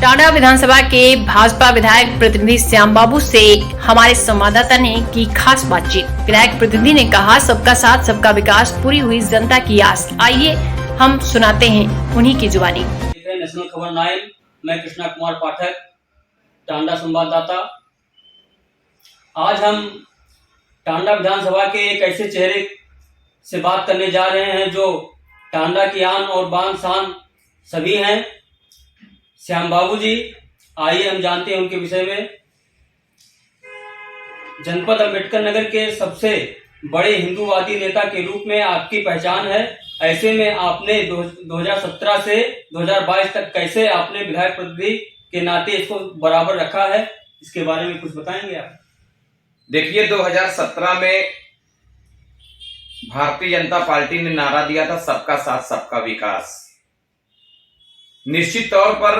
टांडा विधानसभा के भाजपा विधायक प्रतिनिधि श्याम बाबू से हमारे संवाददाता ने की खास बातचीत। विधायक प्रतिनिधि ने कहा, सबका साथ सबका विकास, पूरी हुई जनता की आस। आइए हम सुनाते हैं उन्हीं की जुबानी। नेशनल खबर 9, मैं कृष्णा कुमार पाठक, टांडा संवाददाता। आज हम टांडा विधानसभा के एक ऐसे चेहरे से बात करने जा रहे हैं जो टांडा की आन और बान शान सभी हैं, श्याम बाबू जी। आइए हम जानते हैं उनके विषय में। जनपद अम्बेडकर नगर के सबसे बड़े हिंदूवादी नेता के रूप में आपकी पहचान है। ऐसे में आपने 2017 से 2022 तक कैसे आपने विधायक प्रतिनिधि के नाते इसको बराबर रखा है, इसके बारे में कुछ बताएंगे आप? देखिए, 2017 में भारतीय जनता पार्टी ने नारा दिया था, सबका साथ सबका विकास। निश्चित तौर पर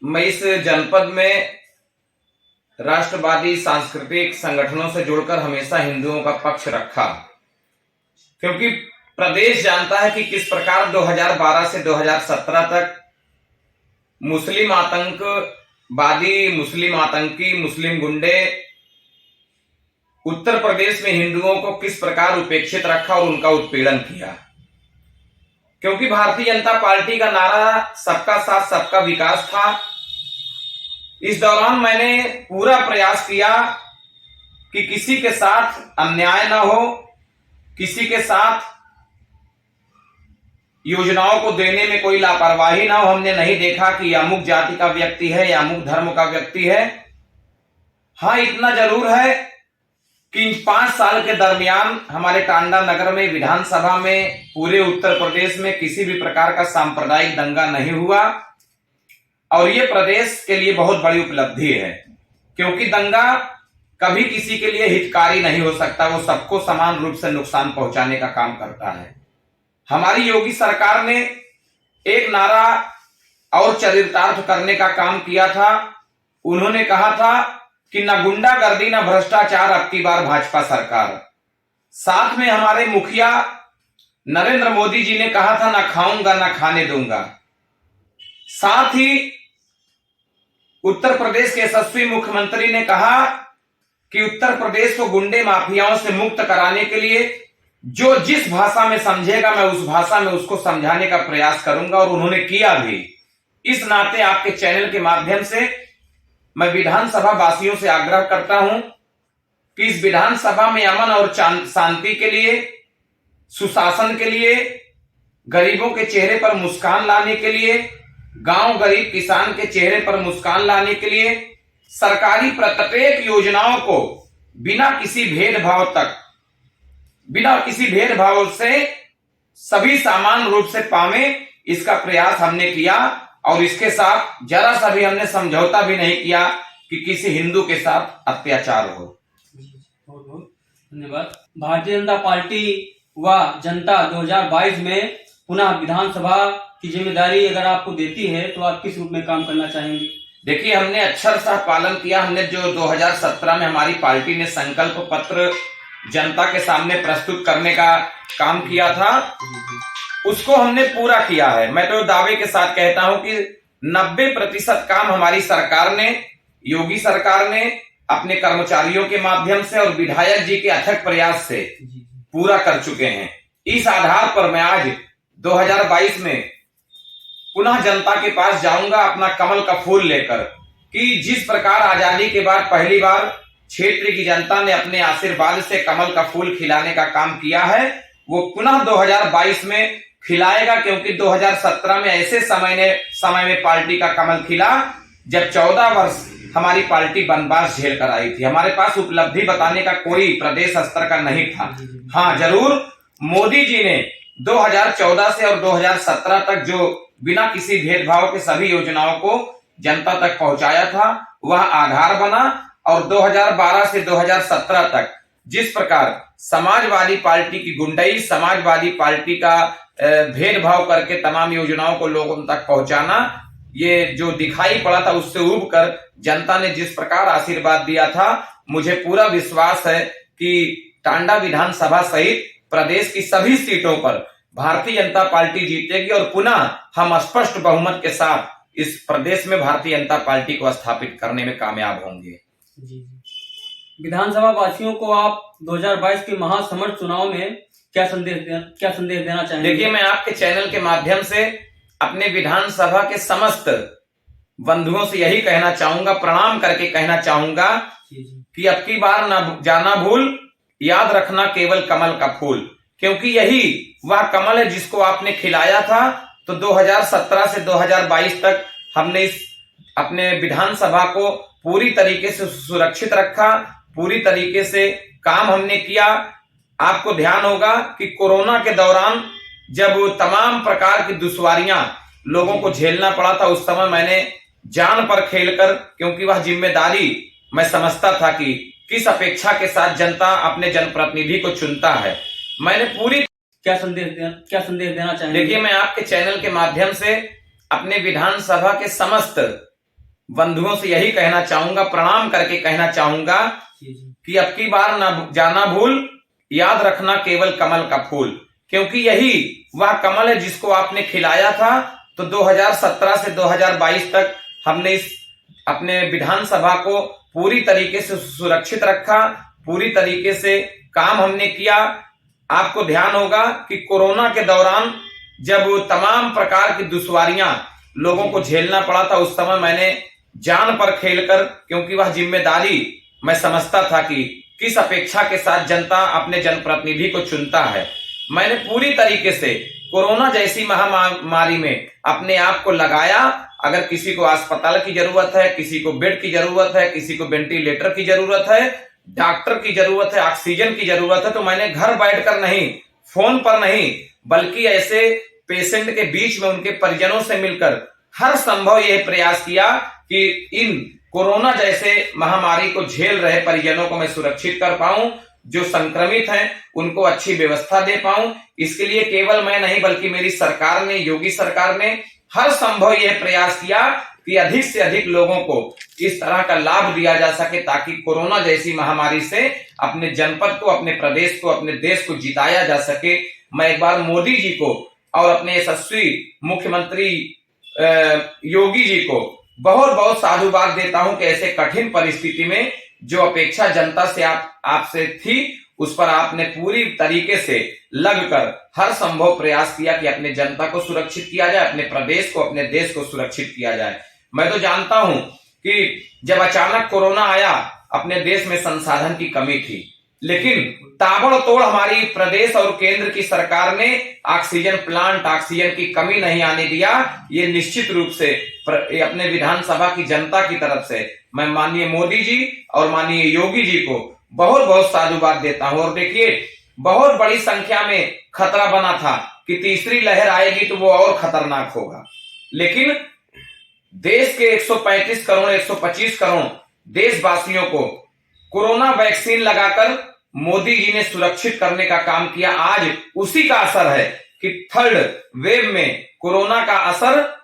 मैं इस जनपद में राष्ट्रवादी सांस्कृतिक संगठनों से जुड़कर हमेशा हिंदुओं का पक्ष रखा, क्योंकि प्रदेश जानता है कि किस प्रकार 2012 से 2017 तक मुस्लिम आतंकवादी, मुस्लिम आतंकी, मुस्लिम गुंडे उत्तर प्रदेश में हिंदुओं को किस प्रकार उपेक्षित रखा और उनका उत्पीड़न किया। क्योंकि भारतीय जनता पार्टी का नारा सबका साथ सबका विकास था। इस दौरान मैंने पूरा प्रयास किया कि किसी के साथ अन्याय ना हो, किसी के साथ योजनाओं को देने में कोई लापरवाही ना हो। हमने नहीं देखा कि अमुक जाति का व्यक्ति है या अमुक धर्म का व्यक्ति है। हाँ, इतना जरूर है कि 5 साल के दरमियान हमारे टांडा नगर में, विधानसभा में, पूरे उत्तर प्रदेश में किसी भी प्रकार का सांप्रदायिक दंगा नहीं हुआ, और ये प्रदेश के लिए बहुत बड़ी उपलब्धि है, क्योंकि दंगा कभी किसी के लिए हितकारी नहीं हो सकता। वो सबको समान रूप से नुकसान पहुंचाने का काम करता है। हमारी योगी सरकार ने एक नारा और चरितार्थ करने का काम किया था। उन्होंने कहा था कि न गुंडागर्दी न भ्रष्टाचार, अब की बार भाजपा सरकार। साथ में हमारे मुखिया नरेंद्र मोदी जी ने कहा था, न खाऊंगा न खाने दूंगा। साथ ही उत्तर प्रदेश के यशस्वी मुख्यमंत्री ने कहा कि उत्तर प्रदेश को गुंडे माफियाओं से मुक्त कराने के लिए जो जिस भाषा में समझेगा मैं उस भाषा में उसको समझाने का प्रयास करूंगा, और उन्होंने किया भी। इस नाते आपके चैनल के माध्यम से मैं विधानसभा वासियों से आग्रह करता हूं कि इस विधानसभा में अमन और शांति के लिए, सुशासन के लिए, गरीबों के चेहरे पर मुस्कान लाने के लिए, गांव गरीब किसान के चेहरे पर मुस्कान लाने के लिए सरकारी प्रत्येक योजनाओं को बिना किसी भेदभाव से सभी समान रूप से पावे, इसका प्रयास हमने किया। और इसके साथ जरा सा भी हमने समझौता भी नहीं किया कि किसी हिंदू के साथ अत्याचार हो। बहुत बहुत धन्यवाद। भारतीय जनता पार्टी व जनता 2022 में पुनः विधानसभा की जिम्मेदारी अगर आपको देती है तो आप किस रूप में काम करना चाहेंगे? देखिए, हमने अक्षरशः पालन किया। हमने जो 2017 में हमारी पार्टी ने संकल्प पत्र जनता के सामने प्रस्तुत करने का काम किया था, उसको हमने पूरा किया है। मैं तो दावे के साथ कहता हूं कि 90% काम हमारी सरकार ने, योगी सरकार ने अपने कर्मचारियों के माध्यम से और विधायक जी के अथक प्रयास से पूरा कर चुके हैं। इस आधार पर मैं आज 2022 में पुनः जनता के पास जाऊंगा अपना कमल का फूल लेकर, कि जिस प्रकार आजादी के बाद पहली बार क्षेत्र की जनता ने अपने आशीर्वाद से कमल का फूल खिलाने का काम किया है, वो पुनः 2022 में खिलाएगा। क्योंकि 2017 में ऐसे समय में पार्टी का कमल खिला जब 14 वर्ष हमारी पार्टी वनवास झेल कर आई थी। हमारे पास उपलब्धि बताने का कोई प्रदेश स्तर का नहीं था। हाँ, जरूर मोदी जी ने 2014 से और 2017 तक जो बिना किसी भेदभाव के सभी योजनाओं को जनता तक पहुंचाया था, वह आधार बना। और 2012 से 2017 तक जिस प्रकार समाजवादी पार्टी की गुंडई, समाजवादी पार्टी का भेदभाव करके तमाम योजनाओं को लोगों तक पहुंचाना, ये जो दिखाई पड़ा था, उससे उब कर जनता ने जिस प्रकार आशीर्वाद दिया था, मुझे पूरा विश्वास है कि टांडा विधानसभा सहित प्रदेश की सभी सीटों पर भारतीय जनता पार्टी जीतेगी और पुनः हम स्पष्ट बहुमत के साथ इस प्रदेश में भारतीय जनता पार्टी को स्थापित करने में कामयाब होंगे। जी विधानसभा वासियों को आप 2022 के महासमर चुनाव में क्या संदेश देना चाहेंगे? देखिए, मैं आपके चैनल के माध्यम से अपने विधानसभा के समस्त बंधुओं से यही कहना चाहूंगा, प्रणाम करके कहना चाहूंगा कि अब की बार ना जाना भूल, याद रखना केवल कमल का फूल, क्योंकि यही वह कमल है जिसको आपने खिलाया था। तो 2017 से 2022 तक हमने इस अपने विधानसभा को पूरी तरीके से सुरक्षित रखा, पूरी तरीके से काम हमने किया। आपको ध्यान होगा कि कोरोना के दौरान जब तमाम प्रकार की दुश्वारियां लोगों को झेलना पड़ा था, उस समय मैंने जान पर खेलकर, क्योंकि वह जिम्मेदारी मैं समझता था कि किस अपेक्षा के साथ जनता अपने जनप्रतिनिधि को चुनता है, मैंने पूरी क्या संदेश देना चाहेंगे? देखिए, मैं आपके चैनल के माध्यम से अपने विधानसभा के समस्त बंधुओं से यही कहना चाहूंगा, प्रणाम करके कहना चाहूंगा कि अब की बार ना जाना भूल, याद रखना केवल कमल का फूल, क्योंकि यही वह कमल है जिसको आपने खिलाया था। तो 2017 से 2022 तक हमने इस अपने विधानसभा को पूरी तरीके से सुरक्षित रखा, पूरी तरीके से काम हमने किया। आपको ध्यान होगा कि कोरोना के दौरान जब तमाम प्रकार की दुश्वारियां लोगों को झेलना पड़ा था, उस समय मैंने जान पर खेलकर, क्योंकि वह जिम्मेदारी मैं समझता था कि किस अपेक्षा के साथ जनता अपने जनप्रतिनिधि को चुनता है, मैंने पूरी तरीके से कोरोना जैसी महामारी में अपने आप को लगाया। अगर किसी को अस्पताल की जरूरत है, किसी को बेड की जरूरत है, किसी को वेंटिलेटर की जरूरत है, डॉक्टर की जरूरत है, ऑक्सीजन की जरूरत है, तो मैंने घर बैठकर नहीं, फोन पर नहीं, बल्कि ऐसे पेशेंट के बीच में उनके परिजनों से मिलकर हर संभव यह प्रयास किया कि इन कोरोना जैसे महामारी को झेल रहे परिजनों को मैं सुरक्षित कर पाऊं, जो संक्रमित हैं उनको अच्छी व्यवस्था दे पाऊं। इसके लिए केवल मैं नहीं, बल्कि मेरी सरकार ने, योगी सरकार ने हर संभव यह प्रयास किया कि अधिक से अधिक लोगों को इस तरह का लाभ दिया जा सके, ताकि कोरोना जैसी महामारी से अपने जनपद को, अपने प्रदेश को, अपने देश को जिताया जा सके। मैं एक बार मोदी जी को और अपने यशस्वी मुख्यमंत्री योगी जी को बहुत बहुत साधुवाद देता हूं कि ऐसे कठिन परिस्थिति में जो अपेक्षा जनता से आपसे थी, उस पर आपने पूरी तरीके से लगकर हर संभव प्रयास किया कि अपने जनता को सुरक्षित किया जाए, अपने प्रदेश को, अपने देश को सुरक्षित किया जाए। मैं तो जानता हूं कि जब अचानक कोरोना आया, अपने देश में संसाधन की कमी थी, लेकिन ताबड़तोड़ हमारी प्रदेश और केंद्र की सरकार ने ऑक्सीजन प्लांट, ऑक्सीजन की कमी नहीं आने दिया। ये निश्चित रूप से अपने विधानसभा की जनता की तरफ से मैं माननीय मोदी जी और माननीय योगी जी को बहुत बहुत साधुवाद देता हूं। और देखिए, बहुत बड़ी संख्या में खतरा बना था कि तीसरी लहर आएगी तो वो और खतरनाक होगा, लेकिन देश के 135 करोड़ 125 करोड़ देशवासियों को कोरोना वैक्सीन लगाकर मोदी जी ने सुरक्षित करने का काम किया। आज उसी का असर है कि थर्ड वेव में कोरोना का असर,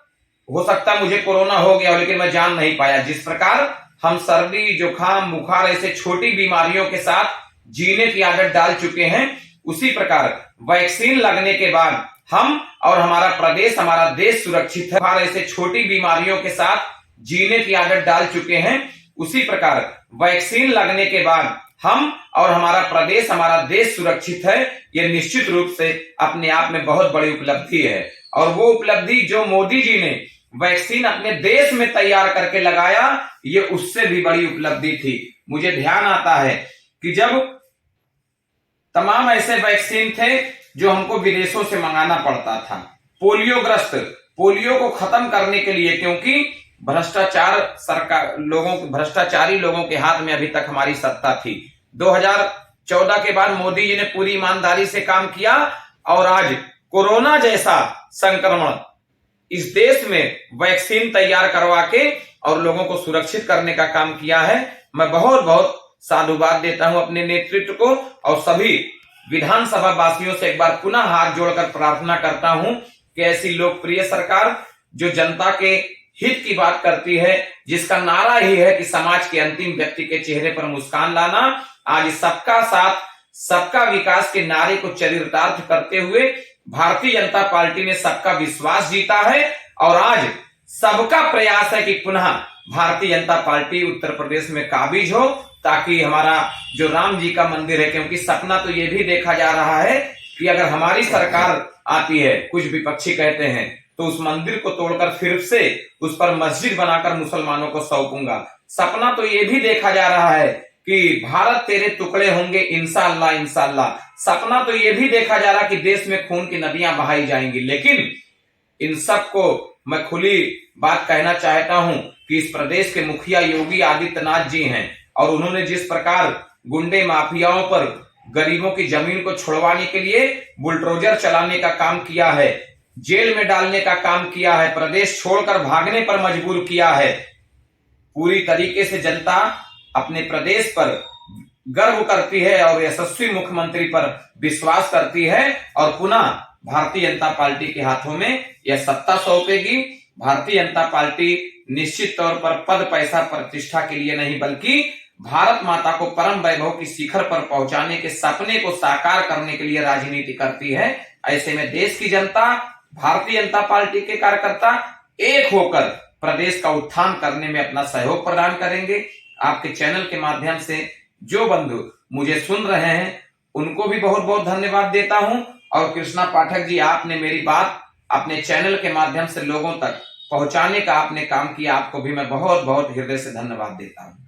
हो सकता मुझे कोरोना हो गया लेकिन मैं जान नहीं पाया। जिस प्रकार हम सर्दी, जुकाम, बुखार ऐसे छोटी बीमारियों के साथ जीने की आदत डाल चुके हैं, उसी प्रकार वैक्सीन लगने के बाद हम और हमारा प्रदेश, हमारा देश सुरक्षित है। बुखार ऐसे छोटी बीमारियों के साथ जीने की आदत डाल चुके हैं, उसी प्रकार वैक्सीन लगने के बाद हम और हमारा प्रदेश, हमारा देश सुरक्षित है। यह निश्चित रूप से अपने आप में बहुत बड़ी उपलब्धि है। और वो उपलब्धि जो मोदी जी ने वैक्सीन अपने देश में तैयार करके लगाया, ये उससे भी बड़ी उपलब्धि थी। मुझे ध्यान आता है कि जब तमाम ऐसे वैक्सीन थे जो हमको विदेशों से मंगाना पड़ता था, पोलियो को खत्म करने के लिए, क्योंकि भ्रष्टाचारी लोगों के हाथ में अभी तक हमारी सत्ता थी। 2014 के बाद मोदी जी ने पूरी ईमानदारी से काम किया और आज कोरोना जैसा संक्रमण इस देश में वैक्सीन तैयार करवा के और लोगों को सुरक्षित करने का काम किया है। मैं बहुत बहुत साधुवाद देता हूं अपने नेतृत्व को और सभी विधानसभा वासियों से एक बार पुनः हाथ जोड़कर प्रार्थना करता हूं कि ऐसी लोकप्रिय सरकार जो जनता के हित की बात करती है, जिसका नारा ही है कि समाज के अंतिम व्यक्ति के चेहरे पर मुस्कान लाना, आज सबका साथ सबका विकास के नारे को चरितार्थ करते हुए भारतीय जनता पार्टी ने सबका विश्वास जीता है और आज सबका प्रयास है कि पुनः भारतीय जनता पार्टी उत्तर प्रदेश में काबिज हो, ताकि हमारा जो राम जी का मंदिर है, क्योंकि सपना तो ये भी देखा जा रहा है कि अगर हमारी सरकार आती है, कुछ विपक्षी कहते हैं, तो उस मंदिर को तोड़कर फिर से उस पर मस्जिद बनाकर मुसलमानों को सौंपूंगा। सपना तो ये भी देखा जा रहा है कि भारत तेरे टुकड़े होंगे इंशाअल्लाह इंशाअल्लाह। सपना तो ये भी देखा जा रहा कि देश में खून की नदियां बहाई जाएंगी। लेकिन इन सबको मैं खुली बात कहना चाहता हूं कि इस प्रदेश के मुखिया योगी आदित्यनाथ जी हैं, और उन्होंने जिस प्रकार गुंडे माफियाओं पर गरीबों की जमीन को छुड़वाने के लिए बुलडोजर चलाने का काम किया है, जेल में डालने का काम किया है, प्रदेश छोड़कर भागने पर मजबूर किया है, पूरी तरीके से जनता अपने प्रदेश पर गर्व करती है और यशस्वी मुख्यमंत्री पर विश्वास करती है, और पुनः भारतीय जनता पार्टी के हाथों में यह सत्ता सौंपेगी। भारतीय जनता पार्टी निश्चित तौर पर पद पैसा प्रतिष्ठा के लिए नहीं, बल्कि भारत माता को परम वैभव की शिखर पर पहुंचाने के सपने को साकार करने के लिए राजनीति करती है। ऐसे में देश की जनता, भारतीय जनता पार्टी के कार्यकर्ता एक होकर प्रदेश का उत्थान करने में अपना सहयोग प्रदान करेंगे। आपके चैनल के माध्यम से जो बंधु मुझे सुन रहे हैं उनको भी बहुत बहुत धन्यवाद देता हूं, और कृष्णा पाठक जी, आपने मेरी बात अपने चैनल के माध्यम से लोगों तक पहुंचाने का आपने काम किया, आपको भी मैं बहुत बहुत हृदय से धन्यवाद देता हूं।